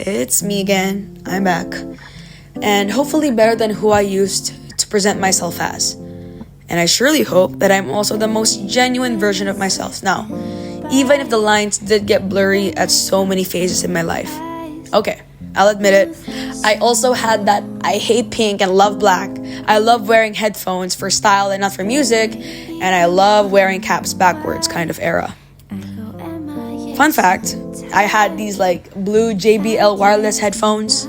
It's me again. I'm back. And hopefully better than who I used to present myself as. And I surely hope that I'm also the most genuine version of myself now, even if the lines did get blurry at so many phases in my life. Okay, I'll admit it. I also had that I hate pink and love black. I love wearing headphones for style and not for music. And I love wearing caps backwards kind of era. Fun fact, I had these blue JBL wireless headphones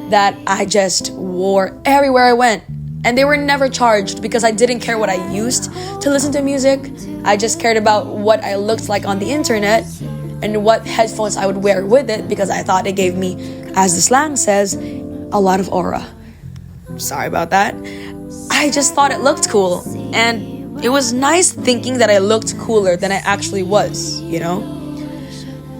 that I just wore everywhere I went. And they were never charged because I didn't care what I used to listen to music. I just cared about what I looked like on the internet and what headphones I would wear with it because I thought it gave me, as the slang says, a lot of aura. Sorry about that. I just thought it looked cool. And it was nice thinking that I looked cooler than I actually was, you know?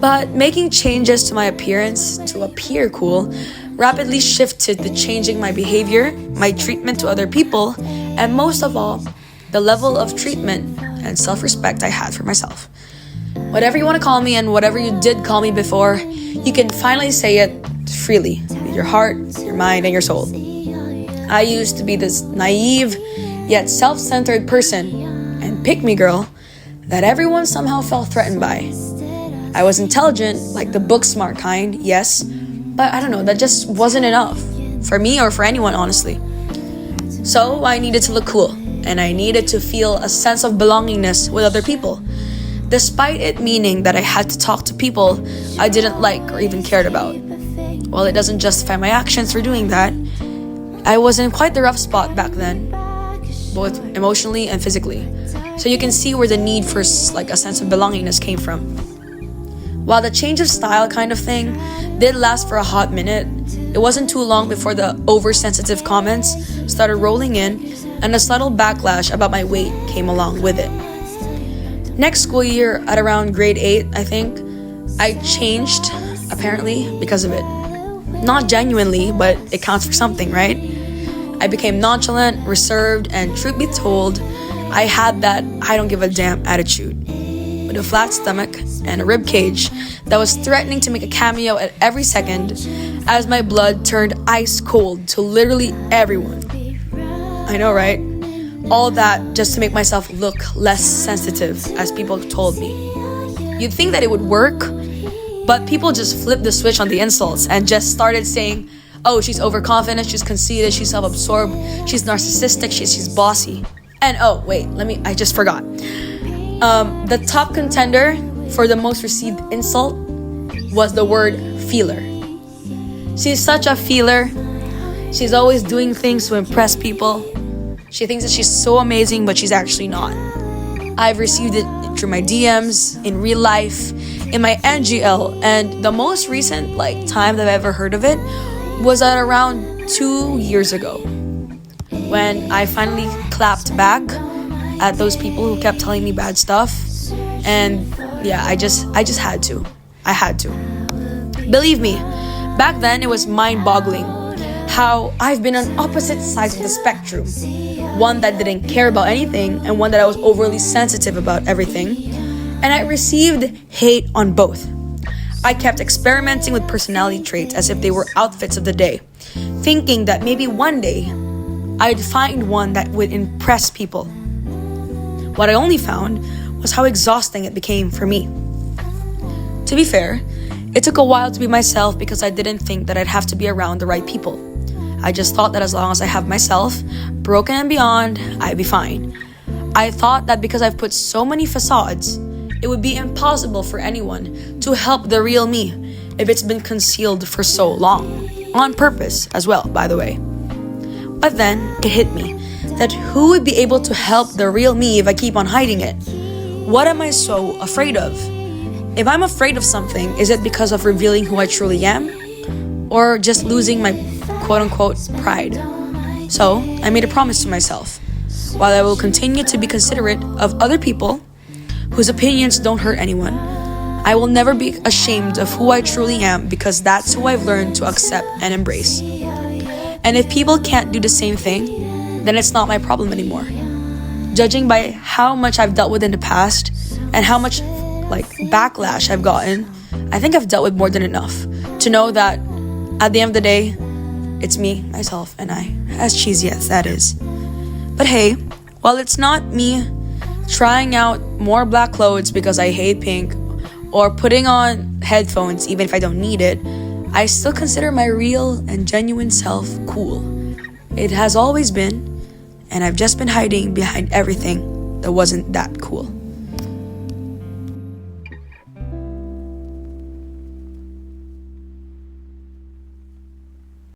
But making changes to my appearance to appear cool rapidly shifted to changing my behavior, my treatment to other people, and most of all, the level of treatment and self-respect I had for myself. Whatever you want to call me and whatever you did call me before, you can finally say it freely with your heart, your mind, and your soul. I used to be this naive yet self-centered person and pick-me girl that everyone somehow felt threatened by. I was intelligent, like the book smart kind, yes, but I don't know, that just wasn't enough for me or for anyone, honestly. So I needed to look cool, and I needed to feel a sense of belongingness with other people, despite it meaning that I had to talk to people I didn't like or even cared about. While it doesn't justify my actions for doing that, I was in quite the rough spot back then, both emotionally and physically. So you can see where the need for a sense of belongingness came from. While the change of style kind of thing did last for a hot minute, it wasn't too long before the oversensitive comments started rolling in and a subtle backlash about my weight came along with it. Next school year, at around grade 8, I think, I changed, apparently, because of it. Not genuinely, but it counts for something, right? I became nonchalant, reserved, and truth be told, I had that I don't give a damn attitude. With a flat stomach and a rib cage that was threatening to make a cameo at every second as my blood turned ice cold to literally everyone. I know, right? All that just to make myself look less sensitive, as people told me. You'd think that it would work, but people just flipped the switch on the insults and just started saying, oh, she's overconfident, she's conceited, she's self-absorbed, she's narcissistic, she's bossy. And oh, wait, I just forgot. The top contender for the most received insult was the word feeler. She's such a feeler. She's always doing things to impress people. She thinks that she's so amazing, but she's actually not. I've received it through my DMs, in real life, in my NGL, and the most recent time that I've ever heard of it was at around 2 years ago, when I finally clapped back at those people who kept telling me bad stuff. And yeah, I just had to. I had to. Believe me, back then it was mind-boggling how I've been on opposite sides of the spectrum. One that didn't care about anything and one that I was overly sensitive about everything. And I received hate on both. I kept experimenting with personality traits as if they were outfits of the day, thinking that maybe one day I'd find one that would impress people. What I only found was how exhausting it became for me. To be fair, it took a while to be myself because I didn't think that I'd have to be around the right people. I just thought that as long as I have myself, broken and beyond, I'd be fine. I thought that because I've put so many facades, it would be impossible for anyone to help the real me if it's been concealed for so long. On purpose as well, by the way. But then it hit me that who would be able to help the real me if I keep on hiding it? What am I so afraid of? If I'm afraid of something, is it because of revealing who I truly am? Or just losing my quote-unquote pride? So, I made a promise to myself. While I will continue to be considerate of other people, whose opinions don't hurt anyone, I will never be ashamed of who I truly am because that's who I've learned to accept and embrace. And if people can't do the same thing, then it's not my problem anymore. Judging by how much I've dealt with in the past and how much backlash I've gotten, I think I've dealt with more than enough to know that At the end of the day, it's me, myself, and I. As cheesy as that is. But hey, while it's not me trying out more black clothes because I hate pink, or putting on headphones even if I don't need it, I still consider my real and genuine self cool. It has always been, and I've just been hiding behind everything that wasn't that cool.